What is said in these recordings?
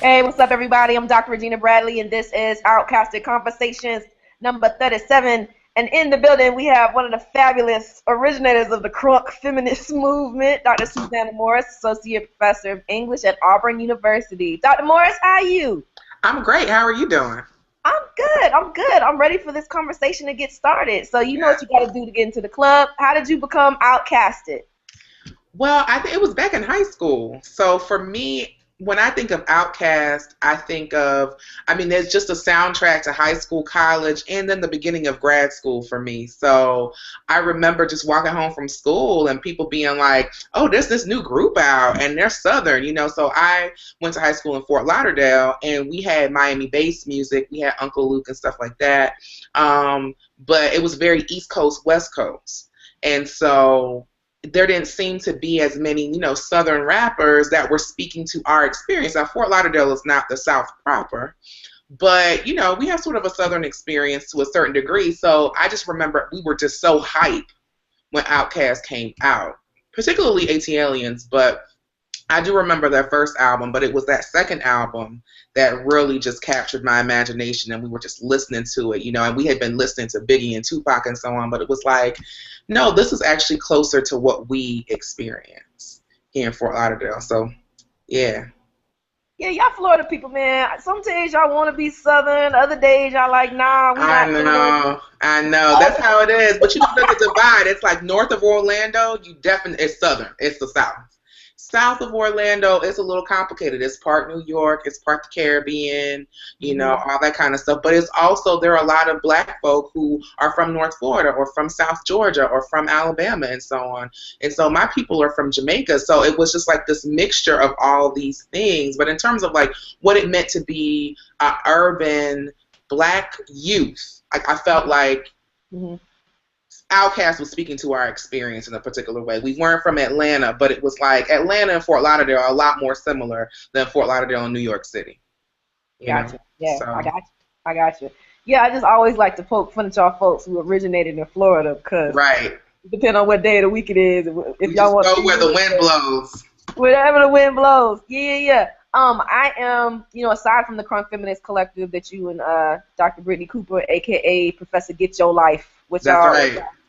Hey, what's up, everybody? I'm Dr. Regina Bradley, and this is Outkasted Conversations number 37. And in the building, we have one of the fabulous originators of the Crunk Feminist movement, Dr. Susana Morris, Associate Professor of English at Auburn University. Dr. Morris, how are you? I'm great. How are you doing? I'm good. I'm ready for this conversation to get started. So you know what you got to do to get into the club. How did you become Outkasted? Well, I think it was back in high school. So for me, when I think of Outkast, there's just a soundtrack to high school, college, and then the beginning of grad school for me. So I remember just walking home from school and people being like, oh, there's this new group out and they're Southern, So I went to high school in Fort Lauderdale and we had Miami-based music. We had Uncle Luke and stuff like that. But it was very East Coast, West Coast. And so there didn't seem to be as many, Southern rappers that were speaking to our experience. Now, Fort Lauderdale is not the South proper, but, we have sort of a Southern experience to a certain degree. So I just remember we were just so hype when Outkast came out, particularly AT-Aliens, but I do remember their first album, but it was that second album that really just captured my imagination, and we were just listening to it, and we had been listening to Biggie and Tupac and so on, but it was like, no, this is actually closer to what we experience here in Fort Lauderdale. So, yeah. Yeah, y'all Florida people, man. Some days y'all want to be Southern, other days y'all like, nah, we not. I know. That's how it is. But there's a divide. It's like north of Orlando, it's Southern. It's the South. South of Orlando, it's a little complicated. It's part New York, it's part the Caribbean, all that kind of stuff. But it's also, there are a lot of black folk who are from North Florida or from South Georgia or from Alabama and so on. And so my people are from Jamaica. So it was just like this mixture of all these things. But in terms of like what it meant to be an urban black youth, I felt like Outkast was speaking to our experience in a particular way. We weren't from Atlanta, but it was like Atlanta and Fort Lauderdale are a lot more similar than Fort Lauderdale and New York City. Gotcha. Yeah, so. I got you. Yeah, I just always like to poke fun at y'all folks who originated in Florida because depending on what day of the week it is, if y'all want to go where the wind blows. Wherever the wind blows. Yeah. I am, aside from the Crunk Feminist Collective that you and Dr. Brittany Cooper, a.k.a. Professor Get Your Life, which y'all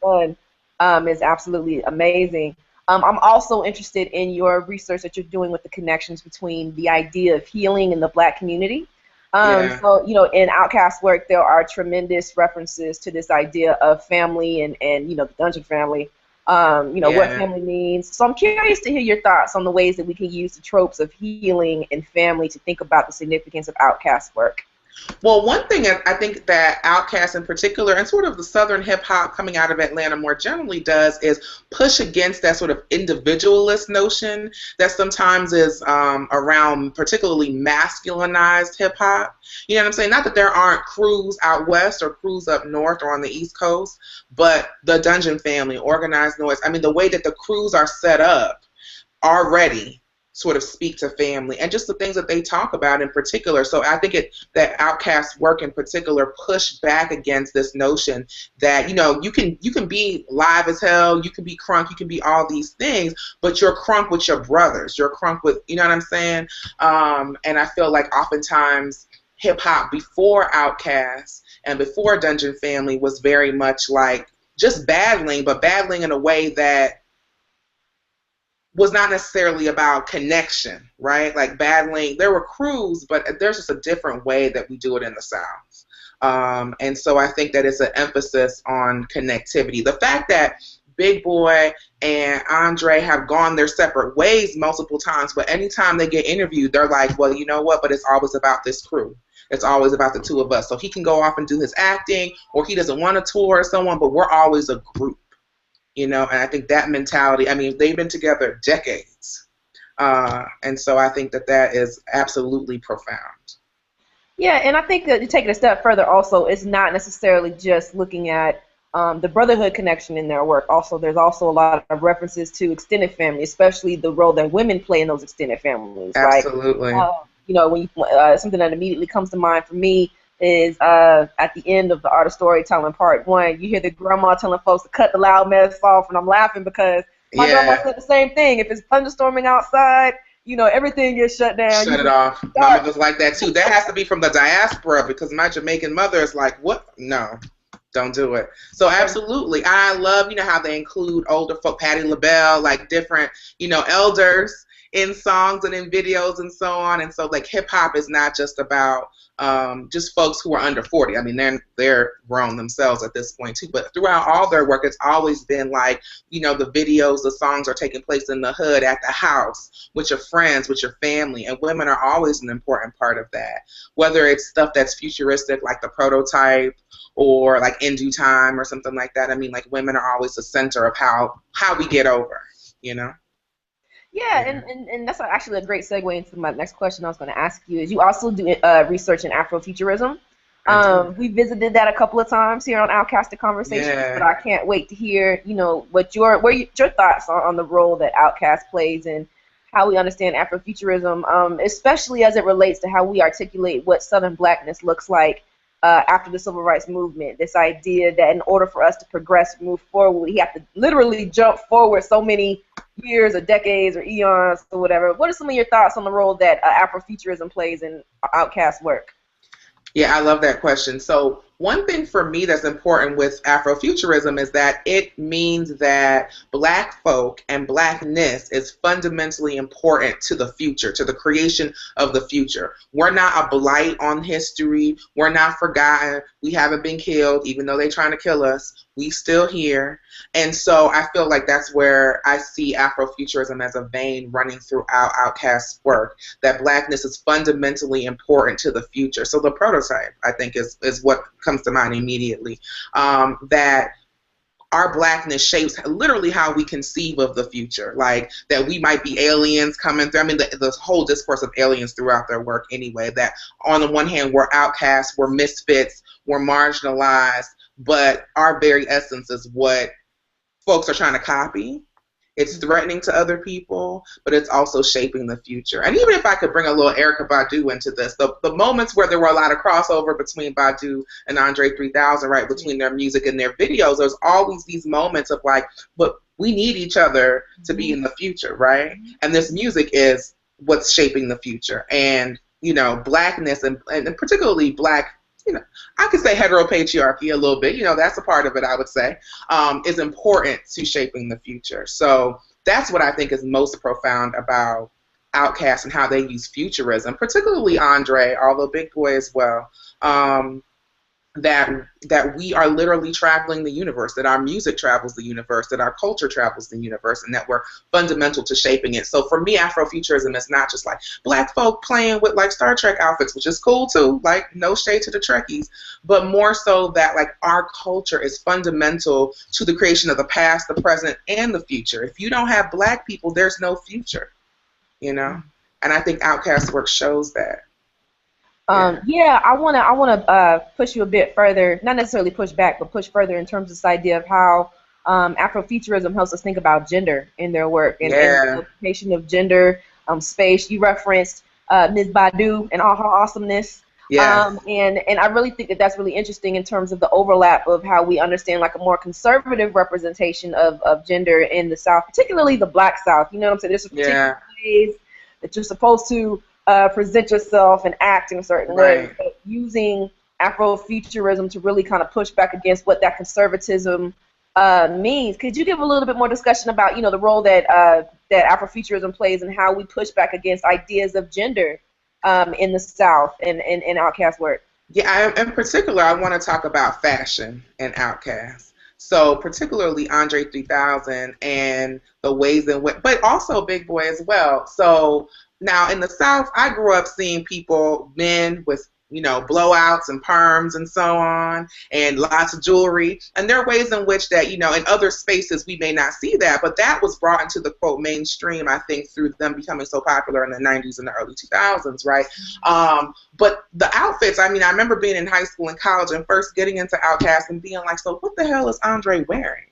done, is absolutely amazing. I'm also interested in your research that you're doing with the connections between the idea of healing in the black community. So, in Outkast work, there are tremendous references to this idea of family and the Dungeon family. What family means. So I'm curious to hear your thoughts on the ways that we can use the tropes of healing and family to think about the significance of Outkast work. Well, one thing I think that Outkast in particular, and sort of the Southern hip-hop coming out of Atlanta more generally does, is push against that sort of individualist notion that sometimes is around particularly masculinized hip-hop. You know what I'm saying? Not that there aren't crews out west or crews up north or on the East Coast, but the Dungeon family, Organized Noise, the way that the crews are set up already sort of speak to family and just the things that they talk about in particular. So I think that Outkast work in particular pushed back against this notion that, you can be live as hell, you can be crunk, you can be all these things, but you're crunk with your brothers, you're crunk with, you know what I'm saying? And I feel like oftentimes hip hop before Outkast and before Dungeon Family was very much like just battling, but battling in a way that was not necessarily about connection, right? Like battling, there were crews, but there's just a different way that we do it in the South. And so I think that it's an emphasis on connectivity. The fact that Big Boy and Andre have gone their separate ways multiple times, but anytime they get interviewed, they're like, well, you know what, but it's always about this crew. It's always about the two of us. So he can go off and do his acting, or he doesn't want to tour or someone, but we're always a group. And I think that mentality, they've been together decades. And so I think that is absolutely profound. Yeah, and I think that to take it a step further also, it's not necessarily just looking at the brotherhood connection in their work. Also, there's also a lot of references to extended family, especially the role that women play in those extended families. Absolutely. When something that immediately comes to mind for me is at the end of the Art of Storytelling Part 1, you hear the grandma telling folks to cut the loud mess off, and I'm laughing because my grandma said the same thing. If it's thunderstorming outside, everything gets shut down. Shut it off. My mother's like that too. That has to be from the diaspora, because my Jamaican mother is like, what? No, don't do it. So absolutely. I love, how they include older folk, Patti LaBelle, like different, elders in songs and in videos and so on. And so like hip hop is not just about just folks who are under 40. I mean, they're grown themselves at this point too. But throughout all their work, it's always been like, the videos, the songs are taking place in the hood, at the house, with your friends, with your family. And women are always an important part of that. Whether it's stuff that's futuristic, like the Prototype, or like In Due Time or something like that. I mean, like women are always the center of how we get over, Yeah, and that's actually a great segue into my next question I was going to ask you. Is you also do research in Afrofuturism? We visited that a couple of times here on Outkasted Conversations, but I can't wait to hear, what your thoughts on the role that Outkast plays and how we understand Afrofuturism, especially as it relates to how we articulate what Southern Blackness looks like after the Civil Rights Movement. This idea that in order for us to progress, move forward, we have to literally jump forward so many years or decades or eons or whatever. What are some of your thoughts on the role that Afrofuturism plays in Outkast work? Yeah, I love that question. So one thing for me that's important with Afrofuturism is that it means that Black folk and Blackness is fundamentally important to the future, to the creation of the future. We're not a blight on history. We're not forgotten. We haven't been killed, even though they're trying to kill us. We still here. And so I feel like that's where I see Afrofuturism as a vein running throughout Outkast's work, that Blackness is fundamentally important to the future. So the Prototype, I think, is what comes to mind immediately, that our Blackness shapes literally how we conceive of the future, like that we might be aliens coming through. I mean, the whole discourse of aliens throughout their work anyway, that on the one hand, we're outcasts, we're misfits, we're marginalized, but our very essence is what folks are trying to copy. It's threatening to other people, but it's also shaping the future. And even if I could bring a little Erykah Badu into this, the moments where there were a lot of crossover between Badu and Andre 3000, right, between their music and their videos, there's always these moments of like, but we need each other to be in the future, right? And this music is what's shaping the future. And, Blackness and particularly Black, I could say heteropatriarchy a little bit, that's a part of it, I would say, is important to shaping the future. So that's what I think is most profound about Outkast and how they use futurism, particularly Andre, although Big Boy as well, that we are literally traveling the universe, that our music travels the universe, that our culture travels the universe, and that we're fundamental to shaping it. So for me, Afrofuturism is not just like Black folk playing with like Star Trek outfits, which is cool too, like no shade to the Trekkies, but more so that like our culture is fundamental to the creation of the past, the present, and the future. If you don't have Black people, there's no future, And I think Outkast work shows that. Yeah, I wanna push you a bit further, not necessarily push back, but push further in terms of this idea of how Afrofuturism helps us think about gender in their work and the implication of gender, space. You referenced Ms. Badu and all her awesomeness. Yes. And I really think that that's really interesting in terms of the overlap of how we understand like a more conservative representation of gender in the South, particularly the Black South. You know what I'm saying? There's some particular ways that you're supposed to present yourself and act in a certain way, but using Afrofuturism to really kind of push back against what that conservatism means. Could you give a little bit more discussion about, the role that Afrofuturism plays and how we push back against ideas of gender in the South and in Outkast work? Yeah, in particular, I want to talk about fashion and Outkast. So particularly Andre 3000 and the ways in which, but also Big Boy as well. So now in the South, I grew up seeing men with, blowouts and perms and so on, and lots of jewelry. And there are ways in which that, in other spaces we may not see that, but that was brought into the quote mainstream, I think, through them becoming so popular in the 90s and the early 2000s, right? But the outfits, I remember being in high school and college and first getting into Outkast and being like, so what the hell is Andre wearing?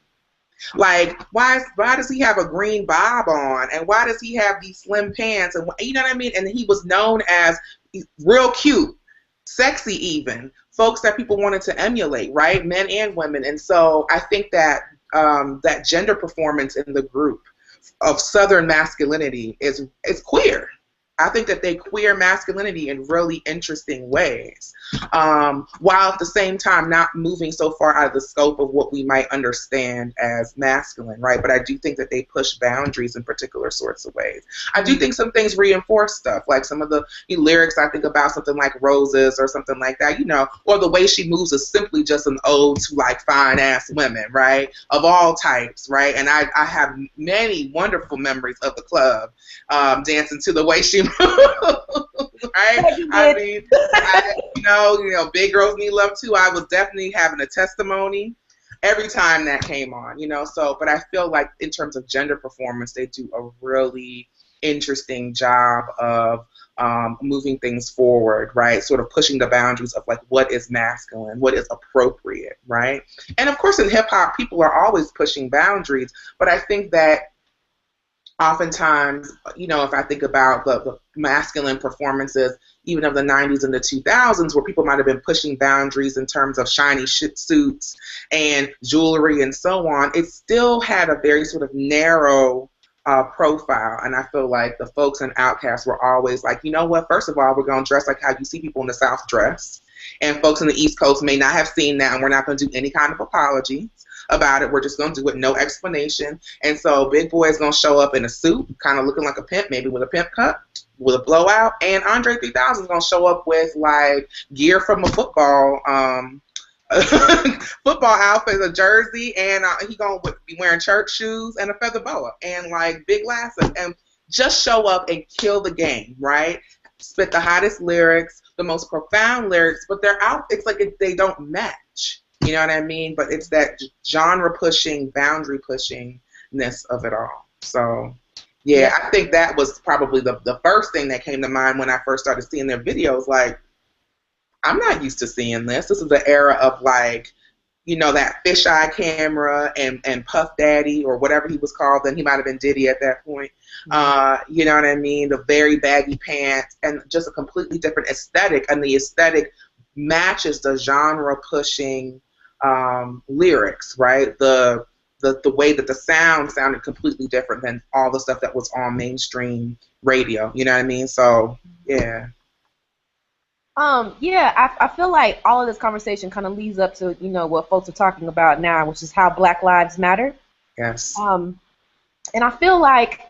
Like, why does he have a green bob on, and why does he have these slim pants, and you know what I mean? And he was known as real cute, sexy even, folks that people wanted to emulate, right? Men and women. And so I think that that gender performance in the group of Southern masculinity is queer. I think that they queer masculinity in really interesting ways, while at the same time not moving so far out of the scope of what we might understand as masculine, right? But I do think that they push boundaries in particular sorts of ways. I do think some things reinforce stuff, like some of the lyrics. I think about something like Roses or something like that, or the way she moves is simply just an ode to like fine ass women, right? Of all types, right? And I have many wonderful memories of the club dancing to the way she moves, right? I mean, Big Girls Need Love Too. I was definitely having a testimony every time that came on, So, but I feel like in terms of gender performance, they do a really interesting job of moving things forward, right? Sort of pushing the boundaries of like what is masculine, what is appropriate, right? And of course, in hip hop, people are always pushing boundaries, but I think that oftentimes, if I think about the masculine performances, even of the 90s and the 2000s, where people might have been pushing boundaries in terms of shiny suits and jewelry and so on, it still had a very sort of narrow profile. And I feel like the folks in Outkast were always like, you know what, first of all, we're going to dress like how you see people in the South dress. And folks in the East Coast may not have seen that, and we're not going to do any kind of apologies about it. We're just going to do it, no explanation. And so Big Boy is going to show up in a suit, kind of looking like a pimp, maybe with a pimp cut, with a blowout. And Andre 3000 is going to show up with like gear from a football outfit, a jersey, and he going to be wearing church shoes and a feather boa and like big glasses, and just show up and kill the game, right? Spit the hottest lyrics, the most profound lyrics, but they're out. It's like they don't match. You know what I mean? But it's that genre pushing, boundary pushingness of it all. So, yeah, I think that was probably the first thing that came to mind when I first started seeing their videos. Like, I'm not used to seeing this. This is the era of like, that fisheye camera and Puff Daddy or whatever he was called. Then he might have been Diddy at that point. You know what I mean? The very baggy pants and just a completely different aesthetic. And the aesthetic matches the genre pushing lyrics, right? The way that the sound sounded completely different than all the stuff that was on mainstream radio. You know what I mean? So, yeah. I feel like all of this conversation kind of leads up to, what folks are talking about now, which is how Black Lives Matter. Yes. And I feel like,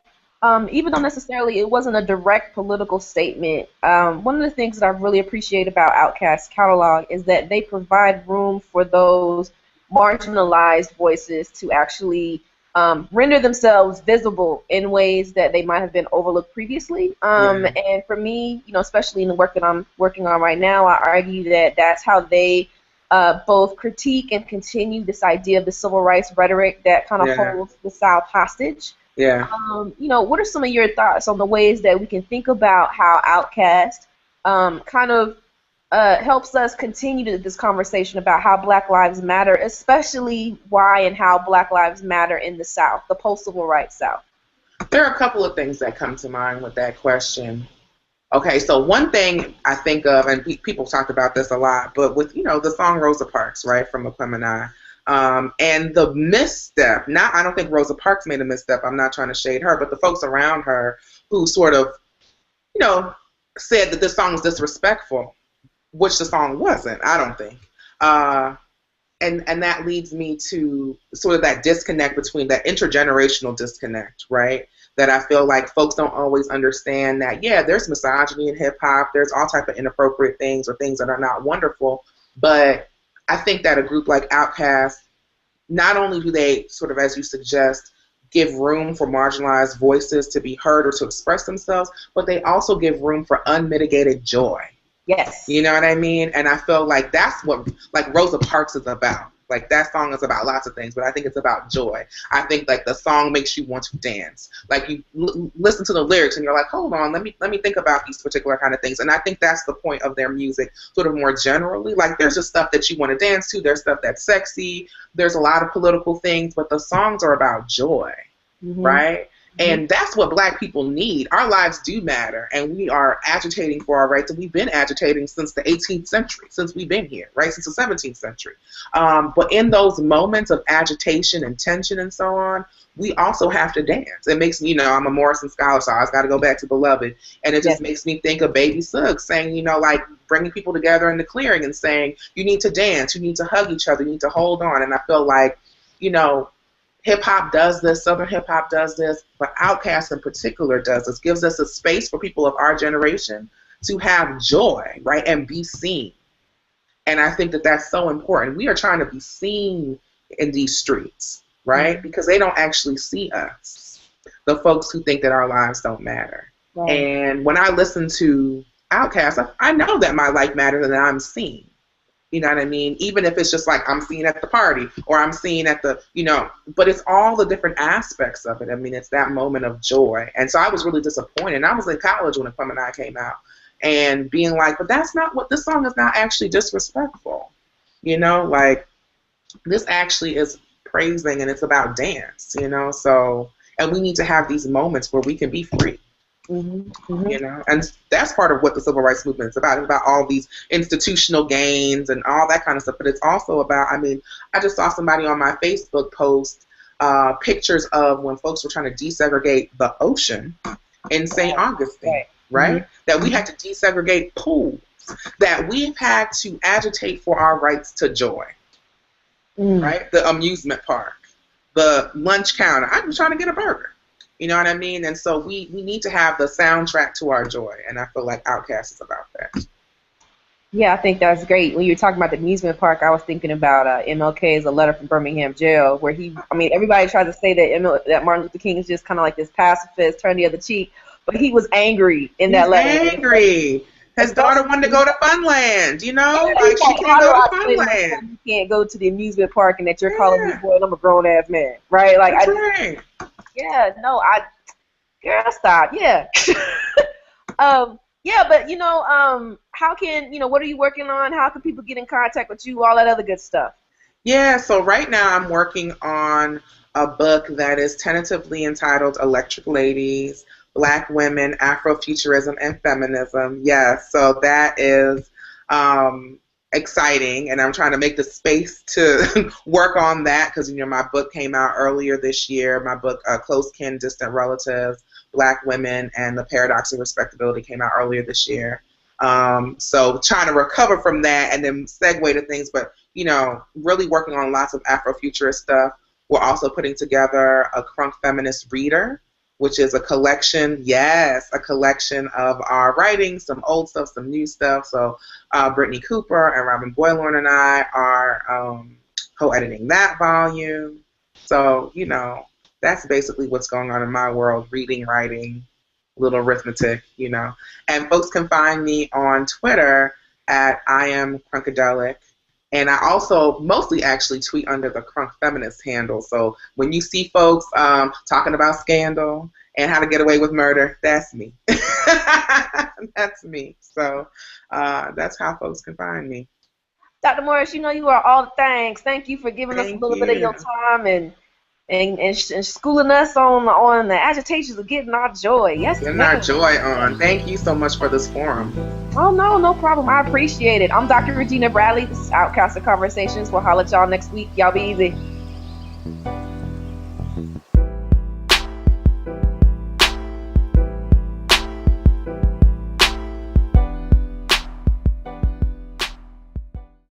even though necessarily it wasn't a direct political statement, one of the things that I really appreciate about Outkast's catalog is that they provide room for those marginalized voices to actually render themselves visible in ways that they might have been overlooked previously. And for me, especially in the work that I'm working on right now, I argue that that's how they both critique and continue this idea of the civil rights rhetoric that kind of holds the South hostage. Yeah. What are some of your thoughts on the ways that we can think about how Outkast kind of helps us continue this conversation about how Black Lives Matter, especially why and how Black Lives Matter in the South, the post-civil rights South? There are a couple of things that come to mind with that question. Okay, so one thing I think of, and people talked about this a lot, but with, the song Rosa Parks, right, from Aquemini, and the misstep, I don't think Rosa Parks made a misstep, I'm not trying to shade her, but the folks around her who sort of, said that this song was disrespectful, which the song wasn't, I don't think. And that leads me to sort of that disconnect between that intergenerational disconnect, right? That I feel like folks don't always understand that, there's misogyny in hip hop, there's all type of inappropriate things or things that are not wonderful, but I think that a group like Outkast, not only do they sort of, as you suggest, give room for marginalized voices to be heard or to express themselves, but they also give room for unmitigated joy. Yes. You know what I mean? And I feel like that's what, like, Rosa Parks is about. Like, that song is about lots of things, but I think it's about joy. I think, like, the song makes you want to dance. Like, you listen to the lyrics and you're like, hold on, let me think about these particular kind of things. And I think that's the point of their music, sort of more generally. Like, there's just stuff that you want to dance to. There's stuff that's sexy. There's a lot of political things, but the songs are about joy, right? And that's what Black people need. Our lives do matter, and we are agitating for our rights, and we've been agitating since the 18th century, since we've been here, right, since the 17th century. But in those moments of agitation and tension and so on, we also have to dance. It makes me, I'm a Morrison scholar, so I always got to go back to Beloved, and it just makes me think of Baby Suggs saying, like bringing people together in the clearing and saying, you need to dance, you need to hug each other, you need to hold on. And I feel like, hip-hop does this, Southern hip-hop does this, but Outkast in particular does this, gives us a space for people of our generation to have joy, right, and be seen. And I think that that's so important. We are trying to be seen in these streets, right, because they don't actually see us, the folks who think that our lives don't matter. Right. And when I listen to Outkast, I know that my life matters and that I'm seen. You know what I mean? Even if it's just like I'm seen at the party or I'm seen at the, but it's all the different aspects of it. I mean, it's that moment of joy. And so I was really disappointed. I was in college when Come and I came out and being like, but that's not what, this song is not actually disrespectful. Like this actually is praising and it's about dance, so, and we need to have these moments where we can be free. And that's part of what the civil rights movement is about. It's about all these institutional gains and all that kind of stuff, but it's also about, I just saw somebody on my Facebook post pictures of when folks were trying to desegregate the ocean in St. Augustine, right? That we had to desegregate pools, that we've had to agitate for our rights to joy, right? The amusement park, the lunch counter. I'm trying to get a burger. You know what I mean? And so we need to have the soundtrack to our joy, and I feel like Outkast is about that. Yeah, I think that's great. When you were talking about the amusement park, I was thinking about MLK's A Letter from Birmingham Jail, where everybody tries to say that Martin Luther King is just kind of like this pacifist, turn the other cheek, but he was angry in that letter. He's angry. His daughter wanted to go to Funland, like she can't go to Funland. You can't go to the amusement park, and that you're calling me boy, and I'm a grown ass man, right? Like that's right. Yeah, no, girl, stop. Yeah. Yeah, but how can, what are you working on? How can people get in contact with you? All that other good stuff. Yeah, so right now I'm working on a book that is tentatively entitled Electric Ladies, Black Women, Afrofuturism, and Feminism. Yes, so that is exciting, and I'm trying to make the space to work on that because my book came out earlier this year. My book Close Kin, Distant Relatives, Black Women, and the Paradox of Respectability came out earlier this year. So trying to recover from that and then segue to things, but really working on lots of Afrofuturist stuff. We're also putting together a Crunk Feminist Reader, which is a collection of our writing, some old stuff, some new stuff. So Brittany Cooper and Robin Boylorn and I are co-editing that volume. So, that's basically what's going on in my world, reading, writing, little arithmetic, And folks can find me on Twitter at I am Crunkadelic. And I also mostly actually tweet under the Crunk Feminist handle. So when you see folks talking about scandal and how to get away with murder, that's me. That's me. So that's how folks can find me. Dr. Morris, you are all the things. Thank you for giving us a little bit of your time and schooling us on the agitations of getting our joy. Yes, getting our joy on. Thank you so much for this forum. Oh, no problem. I appreciate it. I'm Dr. Regina Bradley. This is Outkasted Conversations. We'll holler at y'all next week. Y'all be easy.